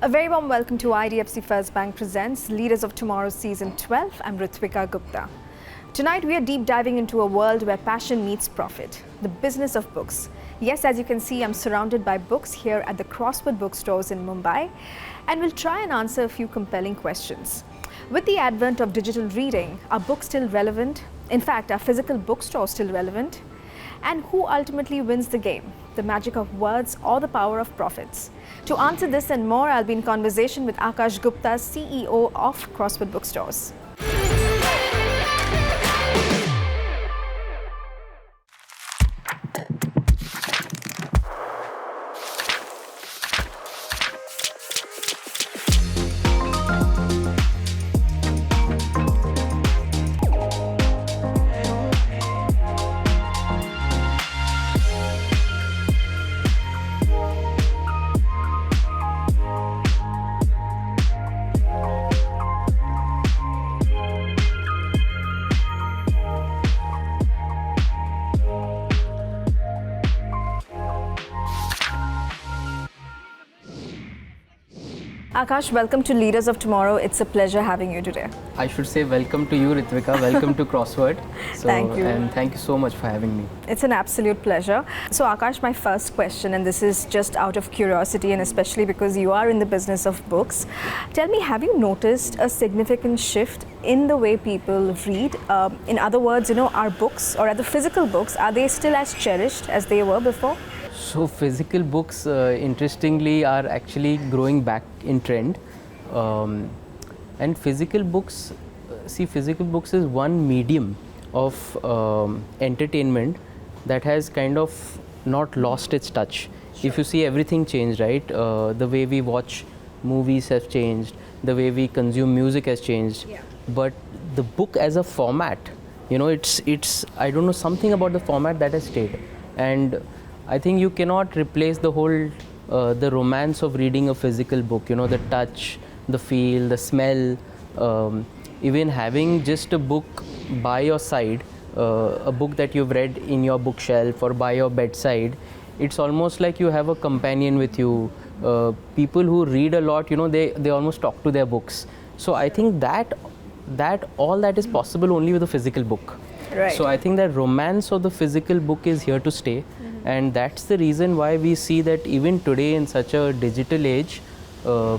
A very warm welcome to IDFC First Bank presents Leaders of Tomorrow Season 12. I'm Ritwika Gupta. Tonight we are deep diving into a world where passion meets profit, the business of books. Yes, as you can see, I'm surrounded by books here at the Crossword Bookstores in Mumbai, and we'll try and answer a few compelling questions. With the advent of digital reading, are books still relevant? In fact, are physical bookstores still relevant? And who ultimately wins the game? The magic of words or the power of profits? To answer this and more, I'll be in conversation with Aakash Gupta, CEO of Crossword Bookstores. Aakash, welcome to Leaders of Tomorrow. It's a pleasure having you today. I should say welcome to you, Ritwika. Welcome to Crossword. Thank you. And thank you so much for having me. It's an absolute pleasure. So Aakash, my first question, and this is just out of curiosity and especially because you are in the business of books. Tell me, have you noticed a significant shift in the way people read? In other words, our books, or rather physical books, are they still as cherished as they were before? So physical books, interestingly, are actually growing back in trend. And physical books, physical books is one medium of entertainment that has kind of not lost its touch. Sure. If you see, everything changed, right? The way we watch movies has changed, the way we consume music has changed. Yeah. But the book as a format, it's I don't know, something about the format that has stayed. And I think you cannot replace the whole, the romance of reading a physical book, the touch, the feel, the smell, even having just a book by your side, a book that you've read in your bookshelf or by your bedside. It's almost like you have a companion with you. People who read a lot, they almost talk to their books. So I think that all that is possible only with a physical book. Right. So I think that romance of the physical book is here to stay. And that's the reason why we see that even today in such a digital age,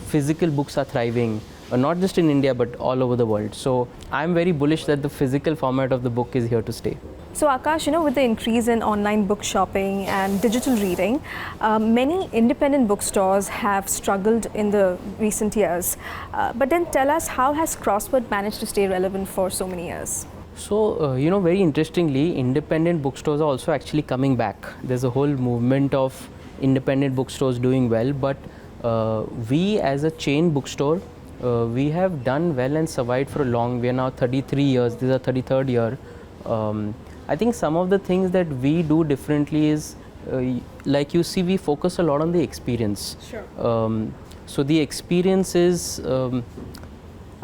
physical books are thriving, not just in India but all over the world. So I'm very bullish that the physical format of the book is here to stay. So Aakash, with the increase in online book shopping and digital reading, many independent bookstores have struggled in the recent years. But then tell us, how has Crossword managed to stay relevant for so many years? So, very interestingly, independent bookstores are also actually coming back. There's a whole movement of independent bookstores doing well, but we as a chain bookstore, we have done well and survived for a long. We are now 33 years, this is our 33rd year. I think some of the things that we do differently is, like you see, we focus a lot on the experience. Sure. So the experience is,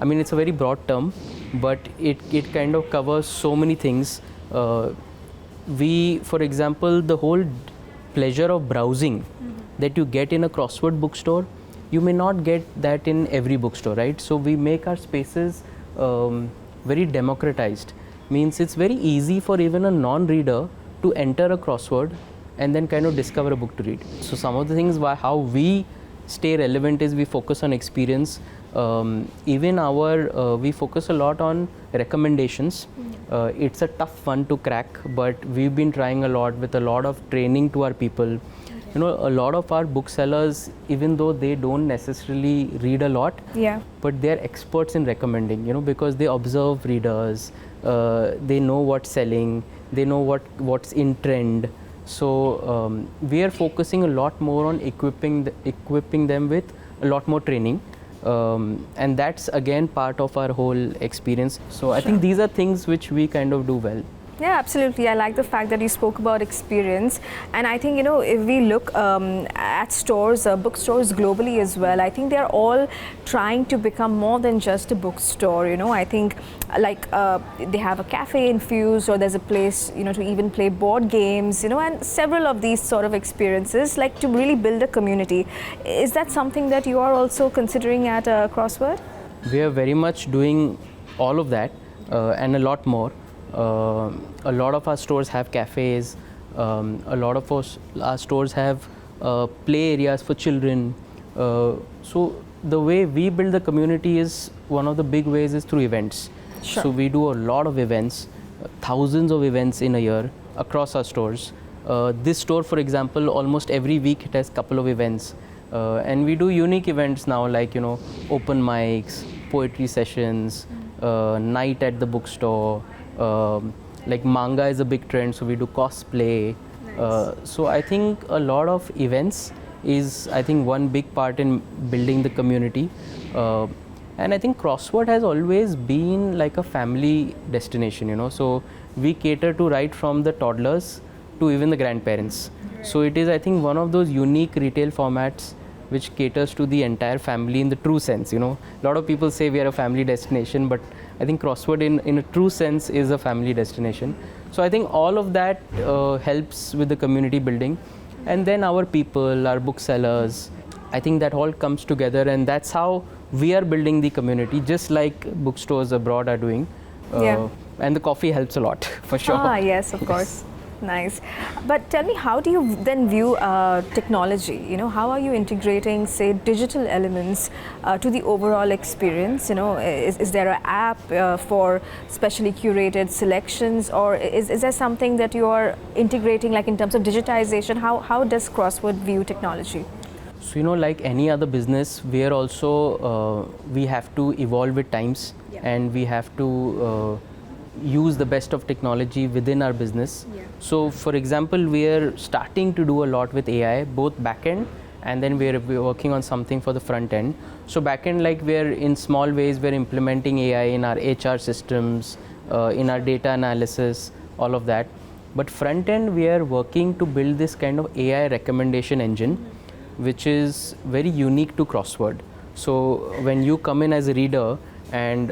it's a very broad term, but it kind of covers so many things. For example, the whole pleasure of browsing that you get in a Crossword bookstore, you may not get that in every bookstore, right? So we make our spaces very democratized. Means it's very easy for even a non-reader to enter a crossword and then kind of discover a book to read. So some of the things how we stay relevant is we focus on experience. Even we focus a lot on recommendations. It's a tough one to crack, but we've been trying a lot with a lot of training to our people. A lot of our booksellers, even though they don't necessarily read a lot, but they're experts in recommending, because they observe readers, they know what's selling, they know what's in trend. So we are focusing a lot more on equipping them with a lot more training. And that's again part of our whole experience. So I think these are things which we kind of do well. Yeah, absolutely. I like the fact that you spoke about experience. And I think, if we look at stores, bookstores globally as well, I think they're all trying to become more than just a bookstore. I think they have a cafe infused, or there's a place, to even play board games, and several of these sort of experiences, like to really build a community. Is that something that you are also considering at Crossword? We are very much doing all of that and a lot more. A lot of our stores have cafes. A lot of our stores have play areas for children. So the way we build the community is one of the big ways is through events. Sure. So we do a lot of events, thousands of events in a year across our stores. This store, for example, almost every week it has a couple of events. And we do unique events now, like open mics, poetry sessions, night at the bookstore. Like manga is a big trend, so we do cosplay. Nice. So I think a lot of events is, I think, one big part in building the community. And I think Crossword has always been like a family destination, so we cater to right from the toddlers to even the grandparents. So it is, I think, one of those unique retail formats which caters to the entire family in the true sense. A lot of people say we are a family destination, but I think Crossword in a true sense is a family destination. So I think all of that helps with the community building. And then our people, our booksellers, I think that all comes together, and that's how we are building the community, just like bookstores abroad are doing. Yeah. And the coffee helps a lot, for sure. Ah, yes, of course. Nice. But tell me, how do you then view technology? How are you integrating, say, digital elements to the overall experience? Is there an app for specially curated selections, or is there something that you are integrating, like in terms of digitization? How does Crossword view technology? So, like any other business, we are also, we have to evolve with times, and we have to use the best of technology within our business. Yeah. So for example, we are starting to do a lot with AI, both back end, and then we're working on something for the front end. So back end, like we're in small ways, we're implementing AI in our HR systems, in our data analysis, all of that. But front end, we are working to build this kind of AI recommendation engine, which is very unique to Crossword. So when you come in as a reader, and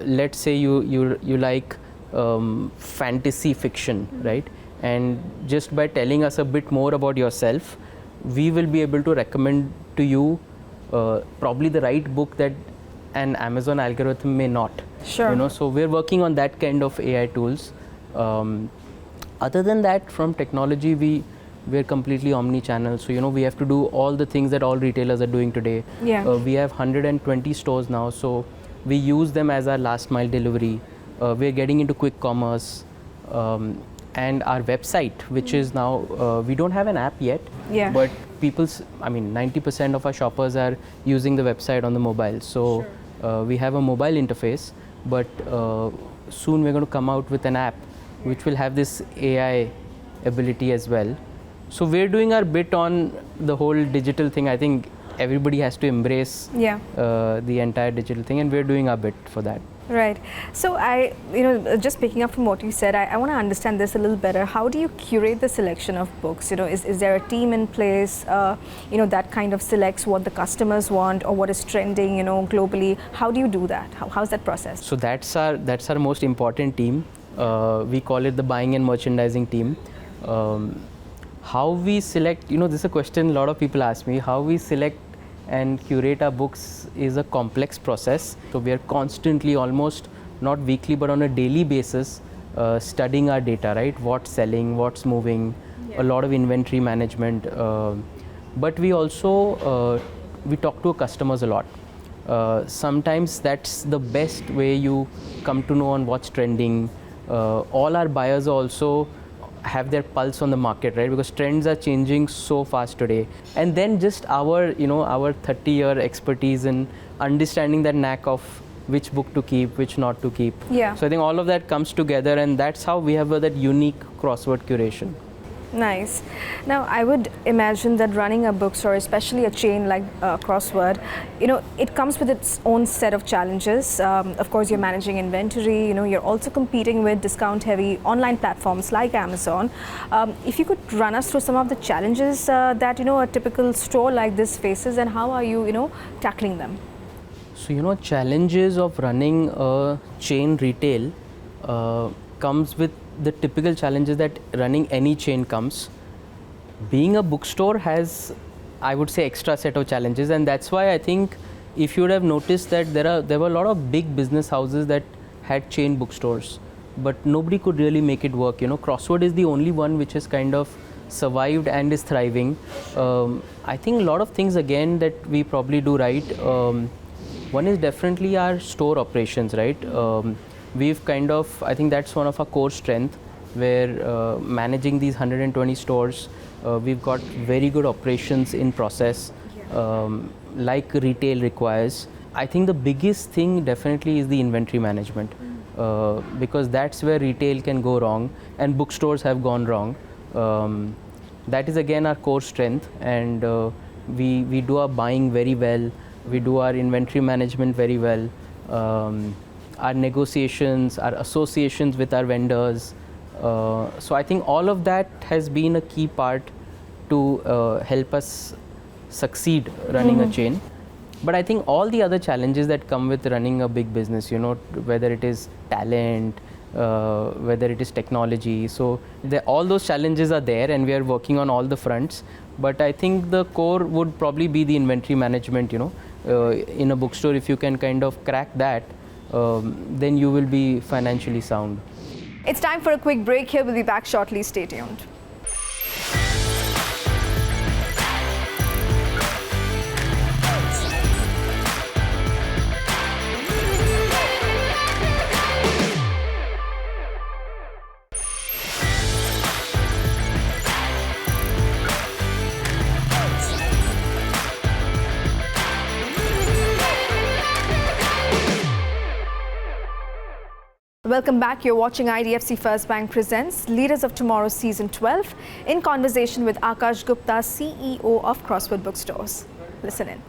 let's say you like fantasy fiction, right? And just by telling us a bit more about yourself, we will be able to recommend to you probably the right book that an Amazon algorithm may not. Sure. So we're working on that kind of AI tools. Other than that, from technology, we're completely omni-channel. So we have to do all the things that all retailers are doing today. Yeah. We have 120 stores now, so we use them as our last mile delivery. We're getting into quick commerce, and our website, which is now, we don't have an app yet, Yeah. but 90% of our shoppers are using the website on the mobile. So we have a mobile interface, but soon we're going to come out with an app which will have this AI ability as well. So we're doing our bit on the whole digital thing. I think everybody has to embrace the entire digital thing, and we're doing our bit for that. Right. So just picking up from what you said, I want to understand this a little better. How do you curate the selection of books? Is there a team in place, that kind of selects what the customers want or what is trending, globally? How do you do that? How's that process? So that's our most important team. We call it the buying and merchandising team. How we select, this is a question a lot of people ask me, how we select and curate our books is a complex process. So we are constantly, almost not weekly but on a daily basis, studying our data, right? What's selling, what's moving, a lot of inventory management. But we also, we talk to our customers a lot. Sometimes that's the best way you come to know on what's trending. All our buyers also have their pulse on the market, right? Because trends are changing so fast today. And then just our 30-year expertise in understanding that knack of which book to keep, which not to keep. Yeah. So I think all of that comes together, and that's how we have that unique Crossword curation. Nice. Now, I would imagine that running a bookstore, especially a chain like Crossword, it comes with its own set of challenges. Of course, you're managing inventory. You're also competing with discount-heavy online platforms like Amazon. If you could run us through some of the challenges that a typical store like this faces, and how are you, tackling them? So challenges of running a chain retail comes with the typical challenges that running any chain comes. Being a bookstore has, I would say, extra set of challenges, and that's why I think if you would have noticed that there were a lot of big business houses that had chain bookstores, but nobody could really make it work. Crossword is the only one which has kind of survived and is thriving. I think a lot of things again that we probably do right. One is definitely our store operations, right? We've kind of, I think that's one of our core strength, where managing these 120 stores, we've got very good operations in process, like retail requires. I think the biggest thing definitely is the inventory management, because that's where retail can go wrong and bookstores have gone wrong. That is again our core strength, and we do our buying very well, we do our inventory management very well. Our negotiations, our associations with our vendors. So I think all of that has been a key part to help us succeed running a chain. But I think all the other challenges that come with running a big business, whether it is talent, whether it is technology. So all those challenges are there, and we are working on all the fronts. But I think the core would probably be the inventory management, in a bookstore. If you can kind of crack that, then you will be financially sound. It's time for a quick break here. We'll be back shortly. Stay tuned. Welcome back. You're watching IDFC First Bank presents Leaders of Tomorrow Season 12 in conversation with Aakash Gupta, CEO of Crossword Bookstores. Listen in.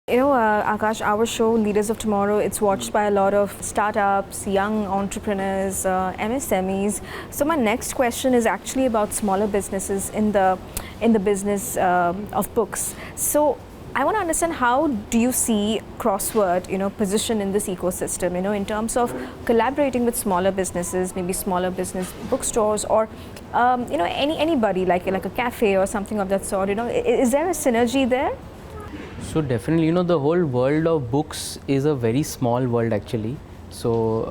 Aakash, our show Leaders of Tomorrow, it's watched by a lot of startups, young entrepreneurs, MSMEs. So my next question is actually about smaller businesses in the business of books. So I want to understand, how do you see Crossword, position in this ecosystem, in terms of collaborating with smaller businesses, maybe smaller business bookstores, or anybody like a cafe or something of that sort. Is there a synergy there? So definitely, the whole world of books is a very small world actually. So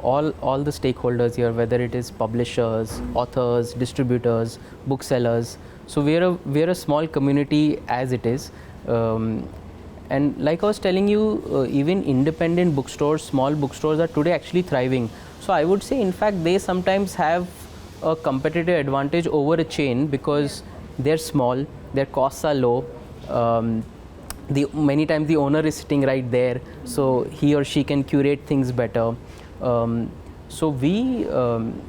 all the stakeholders here, whether it is publishers, authors, distributors, booksellers. So we're a small community as it is. And like I was telling you, even independent bookstores, small bookstores are today actually thriving. So I would say, in fact, they sometimes have a competitive advantage over a chain because they're small, their costs are low. Many times the owner is sitting right there, so he or she can curate things better. So we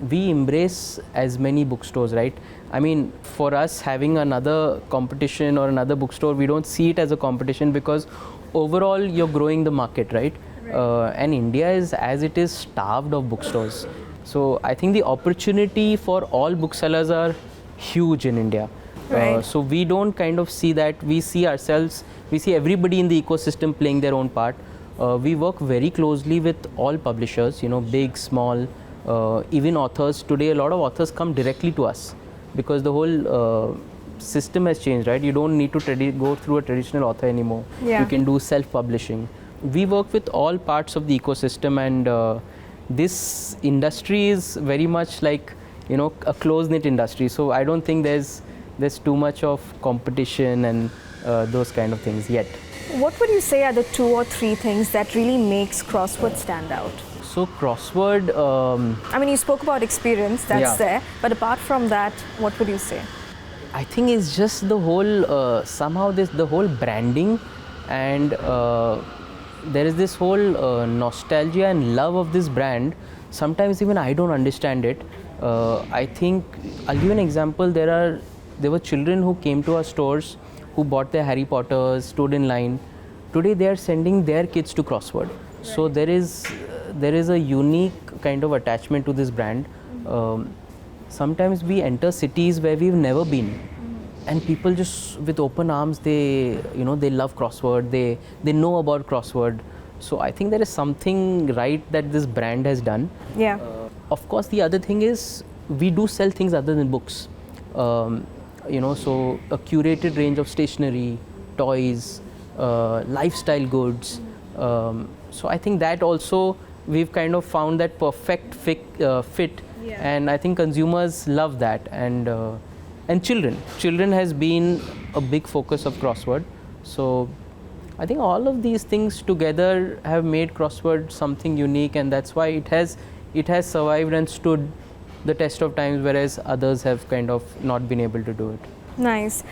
embrace as many bookstores, right? I mean, for us, having another competition or another bookstore, we don't see it as a competition, because overall you're growing the market, right? And India is, as it is, starved of bookstores. So I think the opportunity for all booksellers are huge in India. Right. So we don't kind of see that. We see ourselves, we see everybody in the ecosystem playing their own part. We work very closely with all publishers, big, small, even authors. Today, a lot of authors come directly to us because the whole system has changed, right? You don't need to go through a traditional author anymore. Yeah. You can do self-publishing. We work with all parts of the ecosystem, and this industry is very much like, a close-knit industry. So I don't think there's too much of competition and those kind of things yet. What would you say are the 2 or 3 things that really makes Crossword stand out? So Crossword, I mean, you spoke about experience, that's there, but apart from that, what would you say? I think it's just the whole, somehow the whole branding and there is this whole nostalgia and love of this brand. Sometimes even I don't understand it. I think I'll give an example. There were children who came to our stores who bought their Harry Potters, stood in line. Today they are sending their kids to Crossword. So there is a unique kind of attachment to this brand. Sometimes we enter cities where we've never been, and people just with open arms, they love Crossword, they know about Crossword. So I think there is something right that this brand has done. Yeah. Of course, the other thing is we do sell things other than books. So a curated range of stationery, toys, lifestyle goods. So I think that also we've kind of found that perfect fit, and I think consumers love that. And children has been a big focus of Crossword. So I think all of these things together have made Crossword something unique, and that's why it has survived and stood the test of times, whereas others have kind of not been able to do it. Nice.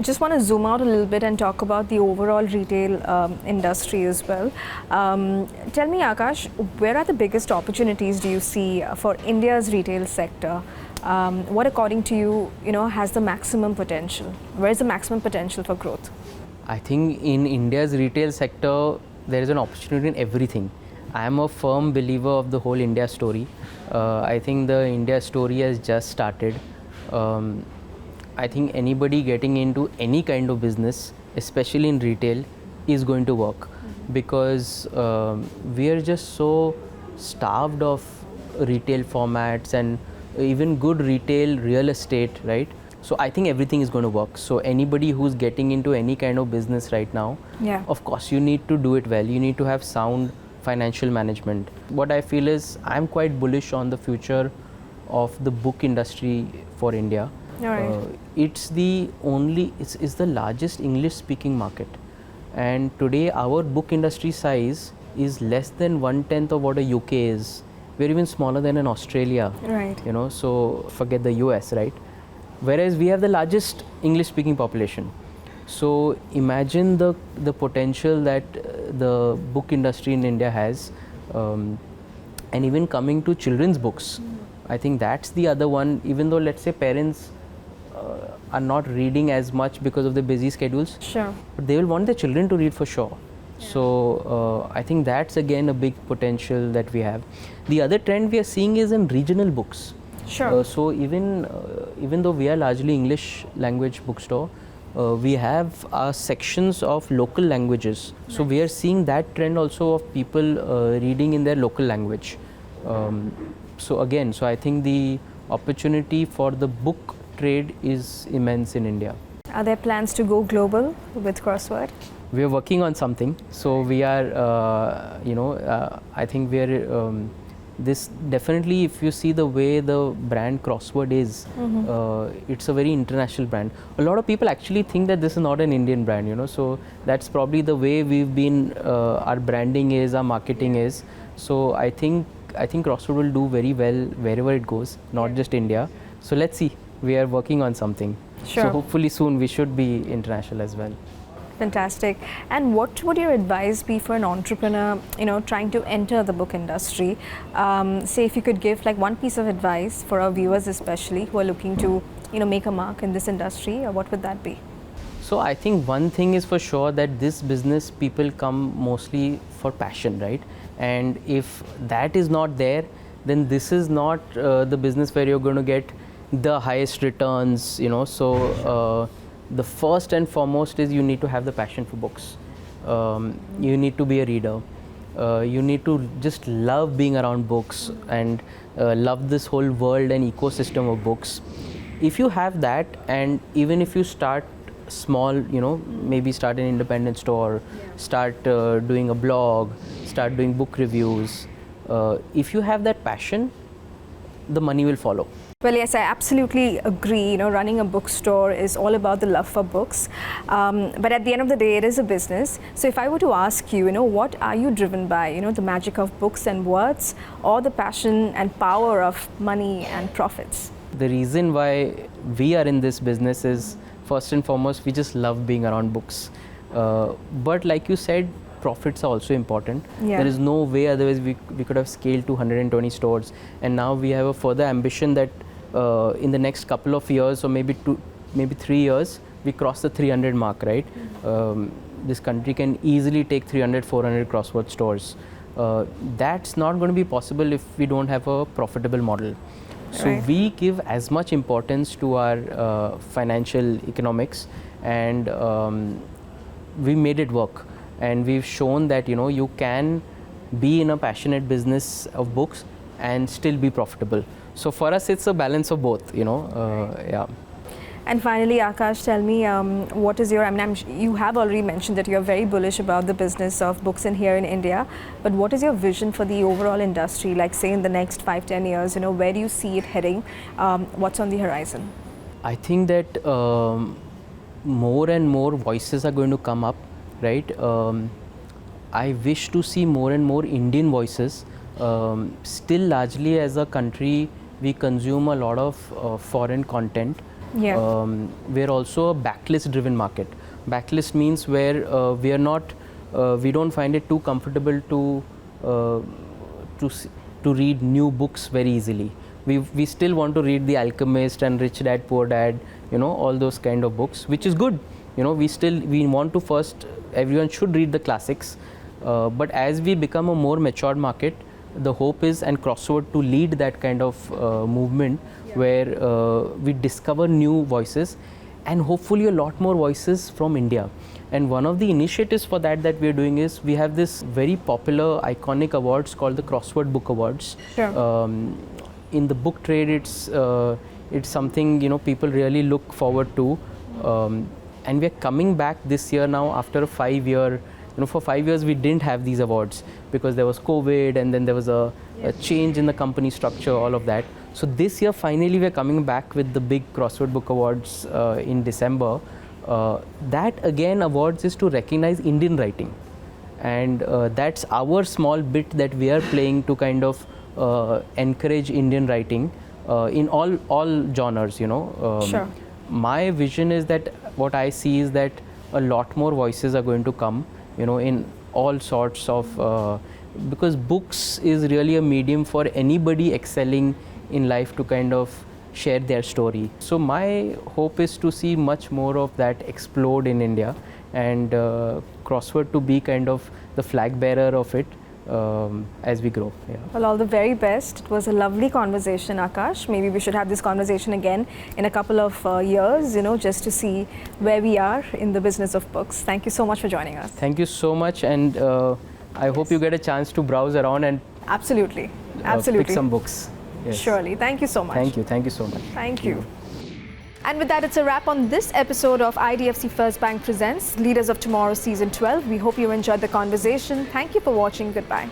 Just want to zoom out a little bit and talk about the overall retail industry as well. Tell me, Aakash, where are the biggest opportunities do you see for India's retail sector? What, according to you, has the maximum potential? Where is the maximum potential for growth? I think in India's retail sector, there is an opportunity in everything. I am a firm believer of the whole India story. I think the India story has just started. I think anybody getting into any kind of business, especially in retail, is going to work, because we are just so starved of retail formats and even good retail real estate, right? So I think everything is going to work. So anybody who's getting into any kind of business right now, of course you need to do it well. You need to have sound financial management. What I feel is I'm quite bullish on the future of the book industry for India. It's the largest English speaking market, and today our book industry size is less than 1/10 of what a UK is. We're even smaller than in Australia, so forget the US, right? Whereas we have the largest English speaking population. So imagine the potential that the book industry in India has, and even coming to children's books, I think that's the other one. Even though, let's say, parents are not reading as much because of the busy schedules, but they will want their children to read for sure. So I think that's again a big potential that we have. The other trend we are seeing is in regional books. So even though we are largely English language bookstore, we have our sections of local languages. So we are seeing that trend also of people reading in their local language. So I think the opportunity for the book trade is immense in India. Are there plans to go global with Crossword? We are working on something. So we are, I think we are, this definitely, if you see the way the brand Crossword is, it's a very international brand. A lot of people actually think that this is not an Indian brand, so that's probably the way we've been, our branding is, our marketing is. So I think Crossword will do very well wherever it goes, not just India. So let's see, we are working on something. So hopefully soon we should be international as well. Fantastic. And what would your advice be for an entrepreneur, trying to enter the book industry? Say if you could give like one piece of advice for our viewers, especially who are looking to, make a mark in this industry, what would that be? So I think one thing is for sure that this business people come mostly for passion, right? And if that is not there, then this is not the business where you're going to get the highest returns, So the first and foremost is you need to have the passion for books. You need to be a reader. You need to just love being around books and love this whole world and ecosystem of books. If you have that, and even if you start small, maybe start an independent store, start doing a blog, start doing book reviews. If you have that passion, the money will follow. Well, yes, I absolutely agree. Running a bookstore is all about the love for books. But at the end of the day, it is a business. So if I were to ask you, what are you driven by? The magic of books and words, or the passion and power of money and profits? The reason why we are in this business is, first and foremost, we just love being around books. But like you said, profits are also important. Yeah. There is no way otherwise we could have scaled to 120 stores, and now we have a further ambition that in the next couple of years, or maybe 3 years, we cross the 300 mark, right? This country can easily take 300, 400 Crossword stores. That's not going to be possible if we don't have a profitable model. So Right. we give as much importance to our financial economics, and we made it work. And we've shown that you can be in a passionate business of books and still be profitable. So for us, it's a balance of both. Yeah. And finally, Aakash, tell me, what is your, you have already mentioned that you're very bullish about the business of books in here in India, but what is your vision for the overall industry, like say in the next 5-10 years, where do you see it heading? What's on the horizon? I think that more and more voices are going to come up, right? I wish to see more and more Indian voices. Still, largely as a country, we consume a lot of foreign content. Yeah. We're also a backlist driven market. Backlist means where we don't find it too comfortable to read new books very easily. We still want to read The Alchemist and Rich Dad Poor Dad, all those kind of books, which is good. We want to first, everyone should read the classics, but as we become a more matured market, the hope is, and Crossword to lead that kind of movement, where we discover new voices, and hopefully a lot more voices from India. And one of the initiatives for that we are doing is, we have this very popular iconic awards called the Crossword Book Awards. Sure. In the book trade, it's something people really look forward to, and we are coming back this year now after a 5-year. For 5 years we didn't have these awards because there was COVID, and then there was a change in the company structure, all of that. So this year finally we're coming back with the big Crossword Book Awards in December. That again, awards is to recognize Indian writing, and that's our small bit that we are playing to kind of encourage Indian writing in all genres. Sure. My vision is that what I see is that a lot more voices are going to come, in all sorts of, because books is really a medium for anybody excelling in life to kind of share their story. So my hope is to see much more of that explode in India, and Crossword to be kind of the flag bearer of it as we grow. Yeah. Well, all the very best. It was a lovely conversation, Aakash. Maybe we should have this conversation again in a couple of years, just to see where we are in the business of books. Thank you so much for joining us. Thank you so much, and I hope you get a chance to browse around and Absolutely. pick some books. Yes. Surely. Thank you so much. Thank you so much. Thank you. And with that, it's a wrap on this episode of IDFC First Bank Presents Leaders of Tomorrow Season 12. We hope you enjoyed the conversation. Thank you for watching. Goodbye.